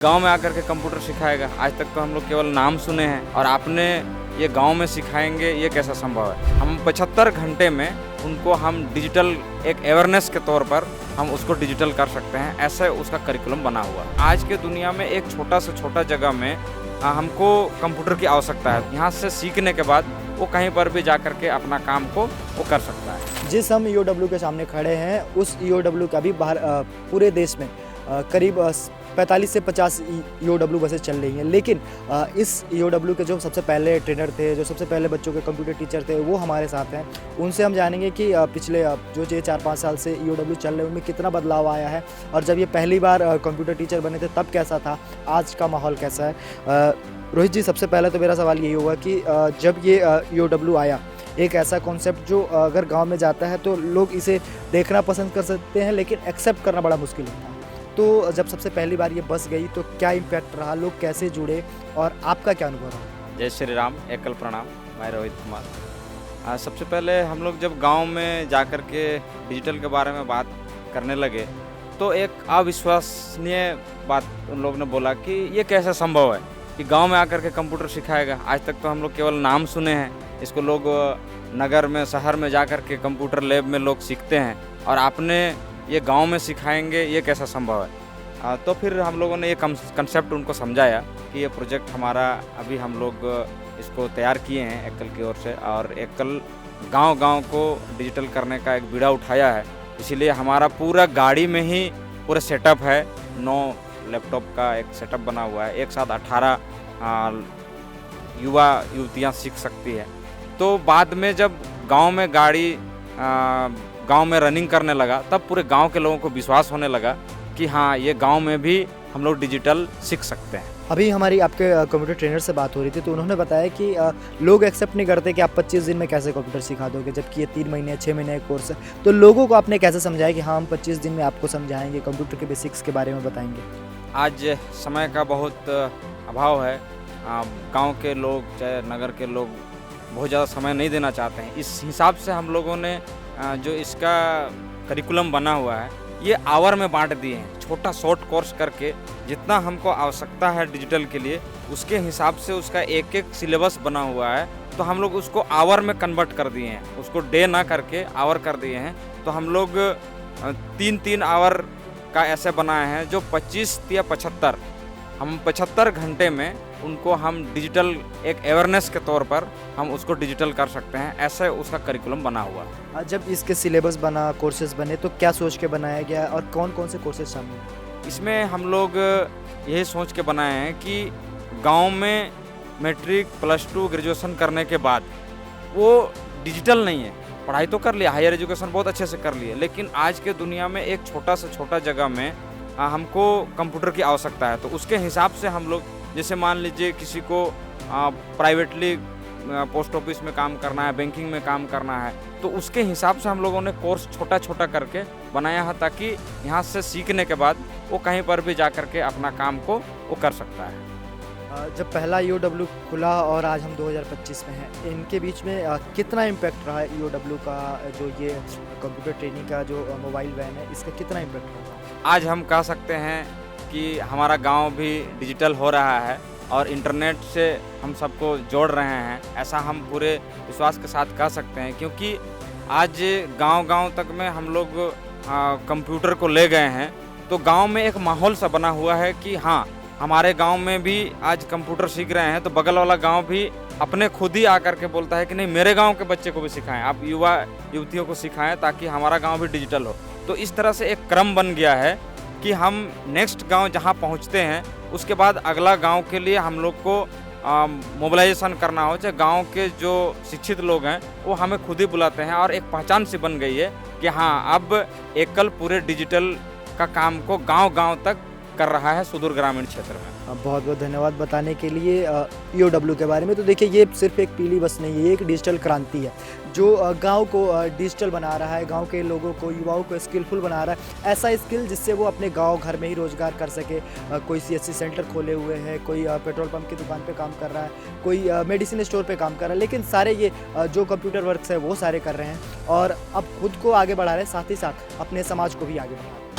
गांव में आकर के कंप्यूटर सिखाएगा। आज तक तो हम लोग केवल नाम सुने हैं और आपने ये गांव में सिखाएंगे, ये कैसा संभव है। हम 75 घंटे में उनको हम डिजिटल एक अवेयरनेस के तौर पर हम उसको डिजिटल कर सकते हैं, ऐसे उसका करिकुलम बना हुआ है। आज के दुनिया में एक छोटा से छोटा जगह में हमको कंप्यूटर की आवश्यकता है। यहाँ से सीखने के बाद वो कहीं पर भी जा कर के अपना काम को वो कर सकता है। जिस हम ईओडब्ल्यू के सामने खड़े हैं, उस ईओडब्ल्यू का भी बाहर पूरे देश में करीब 45 से 50 ईओडब्ल्यू बसें चल रही हैं। लेकिन इस ईओडब्ल्यू के जो सबसे पहले ट्रेनर थे, जो सबसे पहले बच्चों के कंप्यूटर टीचर थे, वो हमारे साथ हैं। उनसे हम जानेंगे कि पिछले जो 4-5 साल से ईओडब्ल्यू चल रहे हैं उनमें कितना बदलाव आया है, और जब ये पहली बार कंप्यूटर टीचर बने थे तब कैसा था, आज का माहौल कैसा है। रोहित जी, सबसे पहले तो मेरा सवाल यही होगा कि जब ये ईओडब्ल्यू आया, एक ऐसा कॉन्सेप्ट जो अगर गांव में जाता है तो लोग इसे देखना पसंद कर सकते हैं, लेकिन एक्सेप्ट करना बड़ा मुश्किल होता है। तो जब सबसे पहली बार ये बस गई तो क्या इम्पैक्ट रहा, लोग कैसे जुड़े और आपका क्या अनुभव रहा? जय श्री राम, एकल प्रणाम। मैं रोहित कुमार। सबसे पहले हम लोग जब गांव में जाकर के डिजिटल के बारे में बात करने लगे तो एक अविश्वसनीय बात उन लोगों ने बोला कि ये कैसे संभव है कि गांव में आकर के कंप्यूटर सिखाएगा। आज तक तो हम लोग केवल नाम सुने हैं, इसको लोग नगर में, शहर में जाकर के कंप्यूटर लैब में लोग सीखते हैं, और आपने ये गांव में सिखाएंगे, ये कैसा संभव है। तो फिर हम लोगों ने ये कंसेप्ट उनको समझाया कि ये प्रोजेक्ट हमारा अभी हम लोग इसको तैयार किए हैं एकल की ओर से, और एकल गांव-गांव को डिजिटल करने का एक बीड़ा उठाया है। इसीलिए हमारा पूरा गाड़ी में ही पूरा सेटअप है। 9 लैपटॉप का एक सेटअप बना हुआ है। एक साथ 18 युवा युवतियाँ सीख सकती है। तो बाद में जब गांव में गाड़ी गांव में रनिंग करने लगा, तब पूरे गांव के लोगों को विश्वास होने लगा कि हाँ, ये गांव में भी हम लोग डिजिटल सीख सकते हैं। अभी हमारी आपके कंप्यूटर ट्रेनर से बात हो रही थी, तो उन्होंने बताया कि लोग एक्सेप्ट नहीं करते कि आप 25 दिन में कैसे कंप्यूटर सिखा दोगे, जबकि ये 3 महीने 6 महीने का कोर्स है। तो लोगों को आपने कैसे समझाया कि हाँ, हम 25 दिन में आपको समझाएंगे, कंप्यूटर के बेसिक्स के बारे में बताएंगे? आज समय का बहुत अभाव है। गाँव के लोग चाहे नगर के लोग बहुत ज़्यादा समय नहीं देना चाहते हैं। इस हिसाब से हम लोगों ने जो इसका करिकुलम बना हुआ है, ये आवर में बांट दिए हैं। छोटा शॉर्ट कोर्स करके जितना हमको आवश्यकता है डिजिटल के लिए, उसके हिसाब से उसका एक सिलेबस बना हुआ है। तो हम लोग उसको आवर में कन्वर्ट कर दिए हैं, उसको डे ना करके आवर कर दिए हैं। तो हम लोग 3-3 आवर का ऐसे बनाए हैं जो 25 या 75, हम 75 घंटे में उनको हम डिजिटल एक अवेयरनेस के तौर पर हम उसको डिजिटल कर सकते हैं, ऐसे उसका करिकुलम बना हुआ है। जब इसके सिलेबस बना, कोर्सेज बने, तो क्या सोच के बनाया गया और कौन कौन से कोर्सेज शामिल हैं? इसमें हम लोग यही सोच के बनाए हैं कि गांव में मैट्रिक, +2, ग्रेजुएशन करने के बाद वो डिजिटल नहीं है। पढ़ाई तो कर लिया, हायर एजुकेशन बहुत अच्छे से कर लिए, लेकिन आज के दुनिया में एक छोटा से छोटा जगह में हमको कंप्यूटर की आवश्यकता है। तो उसके हिसाब से हम लोग, जैसे मान लीजिए किसी को प्राइवेटली पोस्ट ऑफिस में काम करना है, बैंकिंग में काम करना है, तो उसके हिसाब से हम लोगों ने कोर्स छोटा छोटा करके बनाया है, ताकि यहाँ से सीखने के बाद वो कहीं पर भी जा कर के अपना काम को वो कर सकता है। जब पहला ईओडब्ल्यू खुला और आज हम 2025 में हैं, इनके बीच में कितना इम्पैक्ट रहा है ईओडब्ल्यू का, जो ये कंप्यूटर ट्रेनिंग का जो मोबाइल वैन है, इसका कितना इम्पैक्ट रहा? आज हम कह सकते हैं कि हमारा गांव भी डिजिटल हो रहा है और इंटरनेट से हम सबको जोड़ रहे हैं, ऐसा हम पूरे विश्वास के साथ कह सकते हैं। क्योंकि आज गांव-गांव तक में हम लोग कंप्यूटर को ले गए हैं, तो गांव में एक माहौल सा बना हुआ है कि हाँ, हमारे गांव में भी आज कंप्यूटर सीख रहे हैं, तो बगल वाला गांव भी अपने खुद ही आकर के बोलता है कि नहीं, मेरे गांव के बच्चे को भी सिखाएं, आप युवा युवतियों को सिखाएं, ताकि हमारा गांव भी डिजिटल हो। तो इस तरह से एक क्रम बन गया है कि हम नेक्स्ट गांव जहां पहुंचते हैं, उसके बाद अगला गांव के लिए हम लोग को मोबिलाइजेशन करना हो, चाहे गांव के जो शिक्षित लोग हैं वो हमें खुद ही बुलाते हैं, और एक पहचान सी बन गई है कि हाँ, अब एकल पूरे डिजिटल का काम को गांव-गांव तक कर रहा है सुदूर ग्रामीण क्षेत्र में। बहुत बहुत धन्यवाद बताने के लिए ईओडब्ल्यू के बारे में। तो देखिए, ये सिर्फ एक पीली बस नहीं है, ये एक डिजिटल क्रांति है जो गांव को डिजिटल बना रहा है, गांव के लोगों को, युवाओं को स्किलफुल बना रहा है। ऐसा स्किल जिससे वो अपने गांव घर में ही रोजगार कर सके। कोई सीएससी सेंटर खोले हुए हैं, कोई पेट्रोल पंप की दुकान पे काम कर रहा है, कोई मेडिसिन स्टोर पे काम कर रहा है, लेकिन सारे ये जो कंप्यूटर वर्क्स है वो सारे कर रहे हैं, और अब खुद को आगे बढ़ा रहे हैं, साथ ही साथ अपने समाज को भी आगे बढ़ा रहे हैं।